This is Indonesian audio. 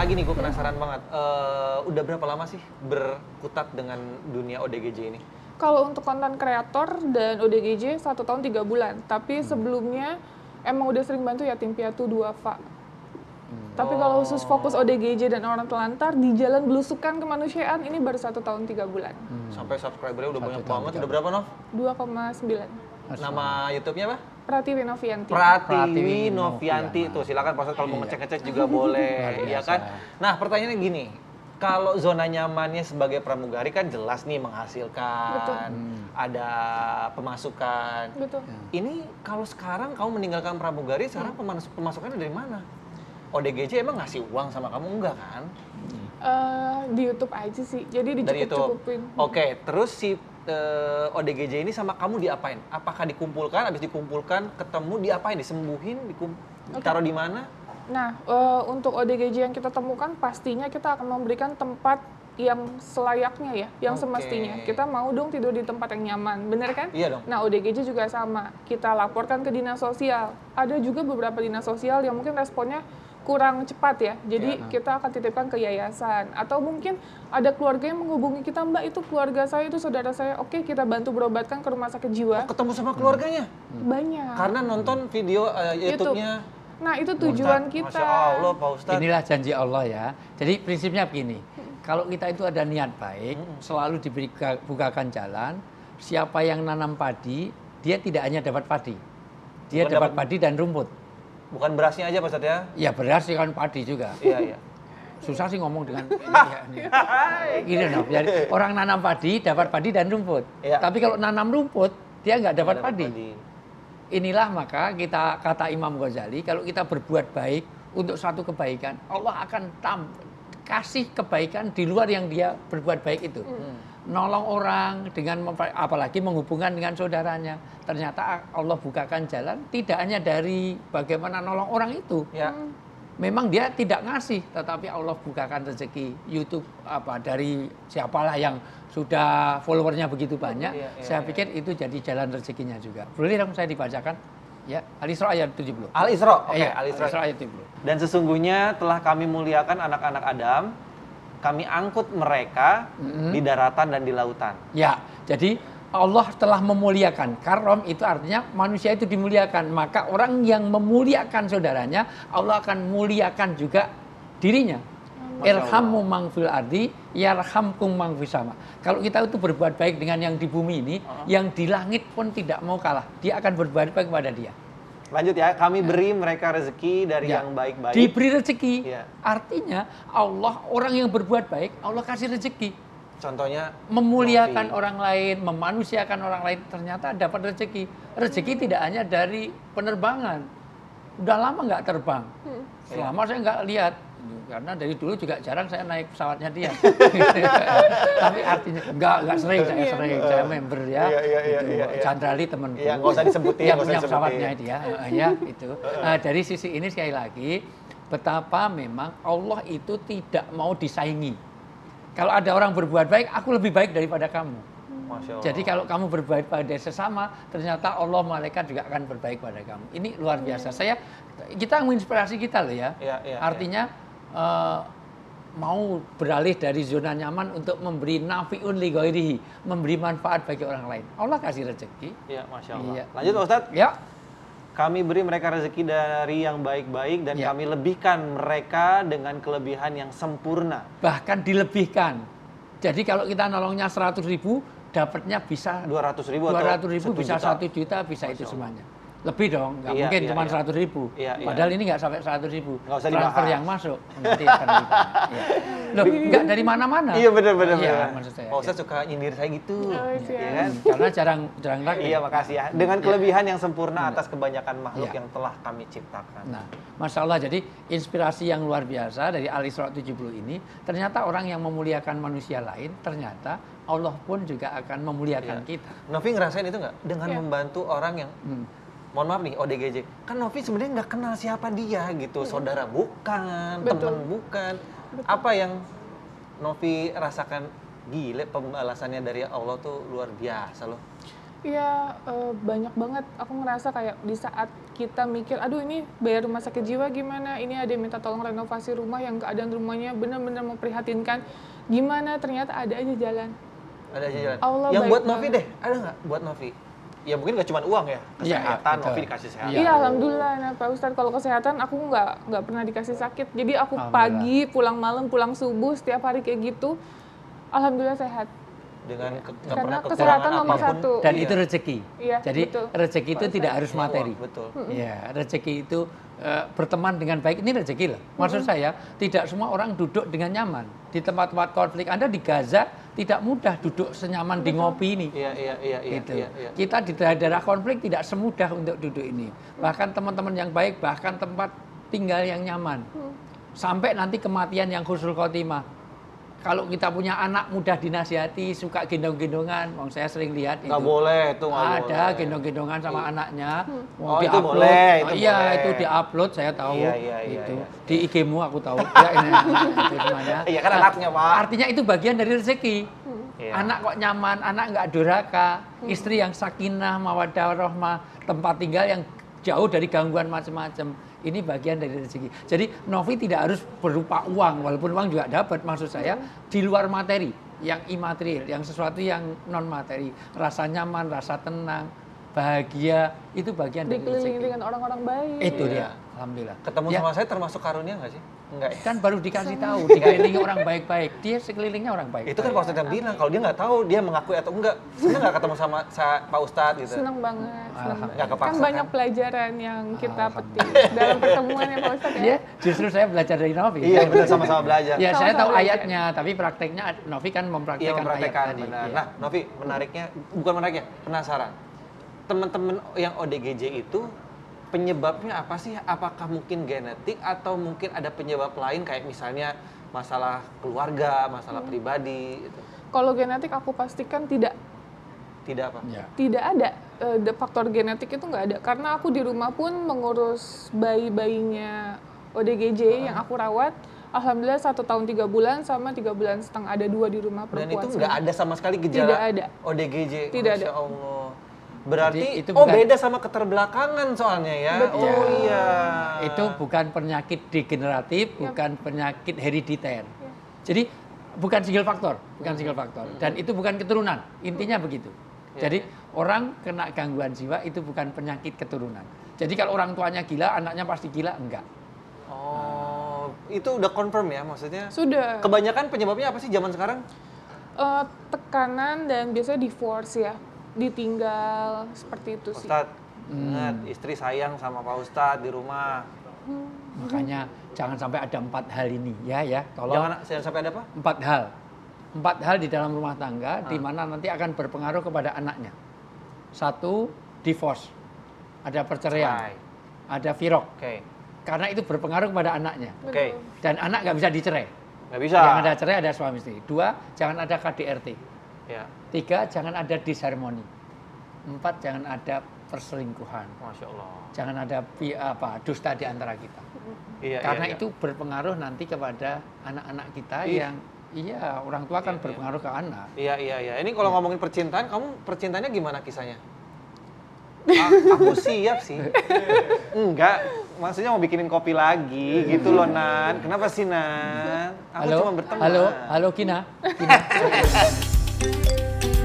lagi nih, gue penasaran banget. Udah berapa lama sih berkutat dengan dunia ODGJ ini? Kalau untuk konten kreator dan ODGJ 1 tahun 3 bulan. Tapi sebelumnya emang udah sering bantu yatim piatu duafa. Tapi kalau khusus fokus ODGJ dan orang telantar di jalan belusukan kemanusiaan ini baru 1 tahun 3 bulan. Sampai subscribernya udah 1 banyak tahun, banget. 3 Udah berapa, Nov? 2,9. Nama YouTube-nya apa? Pratiwi Novianti. Pratiwi Novianti. Tuh silakan Pak Ustadz kalau mau Iya. ngecek-ngecek juga boleh, Luar ya biasa. kan? Nah, pertanyaannya gini. Kalau zona nyamannya sebagai pramugari kan jelas nih menghasilkan, Betul. ada pemasukan. Betul. Ini kalau sekarang kamu meninggalkan pramugari, sekarang pemasukannya dari mana? ODGJ emang ngasih uang sama kamu enggak kan? Di YouTube aja sih. Jadi Dari YouTube. dicukup-cukupin. Oke, terus si ODGJ ini sama kamu diapain? Apakah dikumpulkan, habis dikumpulkan ketemu diapain? Disembuhin, ditaruh di mana? Nah, untuk ODGJ yang kita temukan pastinya kita akan memberikan tempat yang selayaknya ya, yang Oke. semestinya. Kita mau dong tidur di tempat yang nyaman, bener kan? Iya dong. Nah, ODGJ juga sama. Kita laporkan ke dinas sosial. Ada juga beberapa dinas sosial yang mungkin responnya kurang cepat ya. Jadi kita akan titipkan ke yayasan. Atau mungkin ada keluarga yang menghubungi kita, Mbak itu keluarga saya, itu saudara saya. Oke, kita bantu berobatkan ke rumah sakit jiwa. Ketemu sama keluarganya? Banyak. Karena nonton video YouTube-nya. Nah, itu tujuan kita. Masya Allah, Pak Ustadz. Inilah janji Allah ya. Jadi prinsipnya begini, kalau kita itu ada niat baik, selalu dibukakan jalan. Siapa yang nanam padi, dia tidak hanya dapat padi, dia Bukan dapat dapat- padi dan rumput. Bukan berasnya aja Pak Ustadz ya? Ya beras kan padi juga. Iya, iya. Susah sih ngomong dengan ini. Gini loh, jadi orang nanam padi dapat padi dan rumput. Iya. Tapi kalau nanam rumput dia nggak dapat Dapat padi. Inilah maka kita kata Imam Ghazali, kalau kita berbuat baik untuk satu kebaikan, Allah akan kasih kebaikan di luar yang dia berbuat baik itu. Nolong orang dengan apalagi menghubungkan dengan saudaranya. Ternyata Allah bukakan jalan tidak hanya dari bagaimana nolong orang itu. Ya. Memang dia tidak ngasih, tetapi Allah bukakan rezeki YouTube dari siapalah yang sudah followernya begitu banyak. Iya, iya, Saya iya. pikir itu jadi jalan rezekinya juga. Boleh dong saya dibacakan? Ya, Al-Isra ayat 70. Al-Isra, oke, Iya, Al-Isra. Al-Isra ayat 70. Dan sesungguhnya telah kami muliakan anak-anak Adam, kami angkut mereka di daratan dan di lautan. Ya, jadi Allah telah memuliakan. Karom itu artinya manusia itu dimuliakan. Maka orang yang memuliakan saudaranya, Allah akan muliakan juga dirinya. Irhamu man fil ardi yarhamkum man fis sama. Kalau kita itu berbuat baik dengan yang di bumi ini, yang di langit pun tidak mau kalah. Dia akan berbuat baik kepada dia. Lanjut ya, kami beri mereka rezeki dari Ya. yang baik-baik. Diberi rezeki. Iya. Artinya Allah, orang yang berbuat baik, Allah kasih rezeki. Contohnya Memuliakan Novi. orang lain, memanusiakan orang lain, ternyata dapat rezeki. Rezeki tidak hanya dari penerbangan. Udah lama nggak terbang. Selama saya nggak lihat. Karena dari dulu juga jarang saya naik pesawatnya dia. Tapi artinya nggak sering, saya sering. Saya member ya. Iya, Chandrali temanku. Iya, nggak usah disebutin, Yang nggak usah punya disebutin. pesawatnya dia. Ya, itu. Nah, dari sisi ini sekali lagi, betapa memang Allah itu tidak mau disaingi. Kalau ada orang berbuat baik, aku lebih baik daripada kamu. Masya Allah. Jadi kalau kamu berbaik pada sesama, ternyata Allah malaikat juga akan berbaik pada kamu. Ini luar biasa. Kita menginspirasi kita loh ya. Iya, iya, Artinya mau beralih dari zona nyaman untuk memberi nafiun li ghairihi, memberi manfaat bagi orang lain. Allah kasih rezeki. Iya, Masya Allah. Iya. Lanjut Pak Ustadz. Ya. Kami beri mereka rezeki dari yang baik-baik dan Ya. kami lebihkan mereka dengan kelebihan yang sempurna. Bahkan dilebihkan. Jadi kalau kita nolongnya 100.000, dapatnya bisa 200.000 atau 200.000 bisa 1 1 juta, bisa Masya itu Allah. semuanya. Lebih dong, nggak Iya, mungkin iya, cuma iya. 100.000. Iya, iya. Padahal ini nggak sampai 100.000. Nggak usah Transfer dibahas. yang masuk nanti akan dibahas. Ya. Loh, nggak dari mana-mana. Iya benar-benar. Iya, maksud saya. Pak Ustadz suka nyindir saya gitu. Oh, ya siap. kan? Karena jarang lagi. Iya, makasih ya. Dengan kelebihan yang sempurna atas kebanyakan makhluk Iya. yang telah kami ciptakan. Nah, Masya Allah, jadi inspirasi yang luar biasa dari Al-Isra 70 ini, ternyata orang yang memuliakan manusia lain, ternyata Allah pun juga akan memuliakan Iya. kita. Novi ngerasain itu nggak? Dengan Iya. membantu orang yang, mohon maaf nih, ODGJ. Kan Novi sebenarnya nggak kenal siapa dia gitu. Saudara bukan, Betul. teman bukan. Apa yang Novi rasakan? Gile, pembalasannya dari Allah tuh luar biasa loh. Iya, banyak banget. Aku ngerasa kayak di saat kita mikir, aduh ini bayar rumah sakit jiwa gimana, ini ada yang minta tolong renovasi rumah yang keadaan rumahnya benar-benar memprihatinkan. Gimana, ternyata ada aja jalan. Ada aja jalan. Allah Yang baik buat Novi banget. deh, ada nggak buat Novi? Ya mungkin nggak cuma uang ya, Iya, kesehatan, betul. Novi dikasih sehat. Iya, alhamdulillah. Nah, Pak Ustadz, kalau kesehatan aku nggak pernah dikasih sakit. Jadi aku Alhamdulillah. pagi, pulang malam, pulang subuh, setiap hari kayak gitu. Alhamdulillah sehat. Dengan nggak Karena pernah kesehatan kekurangan nomor apapun. satu. Dan Iya. itu rezeki. Iya, Jadi betul. rezeki itu tidak harus Cuma materi. uang, betul. Ya, rezeki itu berteman dengan baik, ini rezeki loh. Maksud saya, tidak semua orang duduk dengan nyaman. Di tempat-tempat konflik, Anda di Gaza tidak mudah duduk senyaman di ngopi ini. Iya. Gitu. Iya. Kita di daerah konflik tidak semudah untuk duduk ini. Bahkan teman-teman yang baik, bahkan tempat tinggal yang nyaman. Sampai nanti kematian yang husnul khotimah. Kalau kita punya anak mudah dinasihati, suka gendong-gendongan, saya sering lihat itu. Nggak boleh itu, nggak Ada boleh. gendong-gendongan sama anaknya. Oh, itu di-upload. boleh, Oh, itu iya, boleh. itu di-upload, saya tahu. Iya, itu. iya. Di IG-mu aku tahu. Ya, ini itu semuanya. Iya, kan anaknya, Pak. Artinya itu bagian dari rezeki. Iya. Anak kok nyaman, anak nggak durhaka, istri yang sakinah, mawaddah, rahmah, tempat tinggal yang jauh dari gangguan macam-macam. Ini bagian dari rezeki. Jadi Novi tidak harus berupa uang, walaupun uang juga dapat. Maksud saya di luar materi, yang imaterial, yang sesuatu yang non materi, rasa nyaman, rasa tenang, bahagia, itu bagian dari Dikelilingi rezeki. dengan orang-orang baik. Itu Iya. dia, alhamdulillah. Ketemu Ya, sama saya termasuk karunia nggak sih? Enggak ya? kan baru dikasih tahu, dikelilingi orang baik-baik. Dia sekelilingnya orang baik. Itu kan Pak Ustadz yang bilang, kalau dia nggak tahu, dia mengakui atau enggak. Senang nggak ketemu sama Pak Ustadz gitu? Senang banget. Senang banget. Nggak kepaksa, Kan banyak kan? pelajaran yang kita petik dalam pertemuan ya Pak Ustadz ya. Ya, justru saya belajar dari Novi. Iya, benar, sama-sama belajar. Ya, saya Sama-sama tahu belajar. ayatnya, tapi prakteknya Novi kan Iya, mempraktekkan ayat mempraktekkan, tadi. benar. Iya. Nah, Novi, menariknya, bukan menariknya, penasaran. Teman-teman yang ODGJ itu penyebabnya apa sih? Apakah mungkin genetik atau mungkin ada penyebab lain kayak misalnya masalah keluarga, masalah pribadi gitu. Kalau genetik aku pastikan tidak Tidak apa? Ya. tidak ada. Faktor genetik itu nggak ada. Karena aku di rumah pun mengurus bayi-bayinya ODGJ yang aku rawat. Alhamdulillah 1 tahun 3 bulan sama 3 bulan setengah, ada 2 di rumah Dan perempuan. itu semua. nggak ada sama sekali gejala Tidak ada. ODGJ. Tidak Masya ada. Allah. Berarti Jadi itu oh bukan- beda sama keterbelakangan soalnya ya. Betul. Oh iya. Itu bukan penyakit degeneratif, bukan penyakit herediter. Jadi bukan single faktor, bukan single faktor. Dan itu bukan keturunan. Intinya begitu. Jadi orang kena gangguan jiwa itu bukan penyakit keturunan. Jadi kalau orang tuanya gila, anaknya pasti gila, enggak. Oh, itu udah confirm ya maksudnya? Sudah. Kebanyakan penyebabnya apa sih zaman sekarang? Tekanan dan biasanya divorce ya, ditinggal seperti itu sih. Ustadz, ingat istri sayang sama Pak Ustadz di rumah. Makanya jangan sampai ada 4 hal ini, ya. Tolong Jangan sampai ada apa? 4 hal. 4 hal di dalam rumah tangga di mana nanti akan berpengaruh kepada anaknya. 1, divorce. Ada perceraian, Cerai. ada firok. Oke. Karena itu berpengaruh kepada anaknya. Oke. Dan anak nggak bisa dicerai. Nggak bisa. Yang ada cerai ada suami istri. 2, jangan ada KDRT. Ya. 3, jangan ada disharmoni. 4, jangan ada perselingkuhan. Masya Allah. Jangan ada dusta di antara kita. Iya, Karena iya. itu berpengaruh nanti kepada anak-anak kita Iya. yang orang tua kan berpengaruh ke anak. Iya. Ini kalau ngomongin percintaan, kamu percintaannya gimana kisahnya? Aku siap sih. Enggak, maksudnya mau bikinin kopi lagi gitu loh, Nan. Kenapa sih, Nan? Aku cuma berteman. halo Kina.